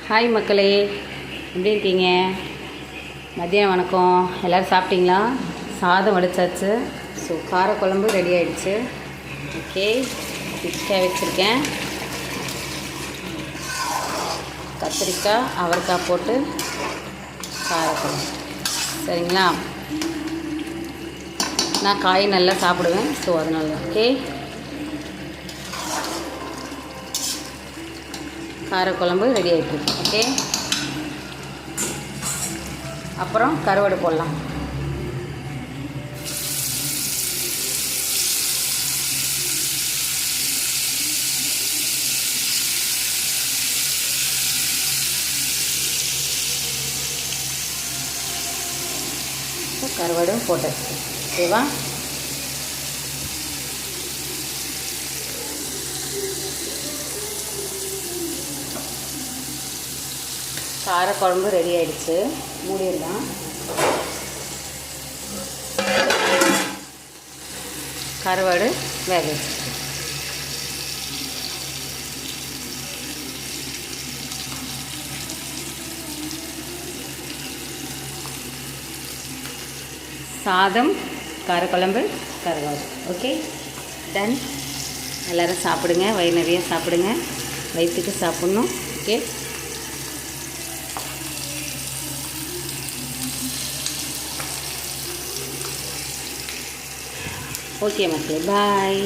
Hi மக்களே, எப்படி இருக்கீங்க? மதியம் வணக்கம். எல்லோரும் சாப்பிட்டீங்களா? சாதம் வடித்தாச்சு. ஸோ காரக்குழம்பு ரெடி ஆகிடுச்சு. ஓகே, திக்காக வச்சுருக்கேன். கத்திரிக்காய் அவரைக்காய் போட்டு காரக்குழம்பு. சரிங்களா? நான் காய் நல்லா சாப்பிடுவேன், ஸோ அதனால. ஓகே, காரக்குழம்பு ரெடி ஆகிட்டுருக்கு. ஓகே, அப்புறம் கருவாடு போடலாம். கருவாடும் போட்டாச்சு. ஓகேவா? காரக்குழம்பு ரெடி ஆகிடுச்சு. மூடிடலாம். கருவாடு வேக வச்சு சாதம், காரக்குழம்பு, கருவாடு. Okay, done. எல்லோரும் சாப்பிடுங்க, வயிறு நிறைய சாப்பிடுங்க. வயிற்றுக்கு சாப்பிட்ணும். ஓகே, ஓகே மக்களே, பாய்.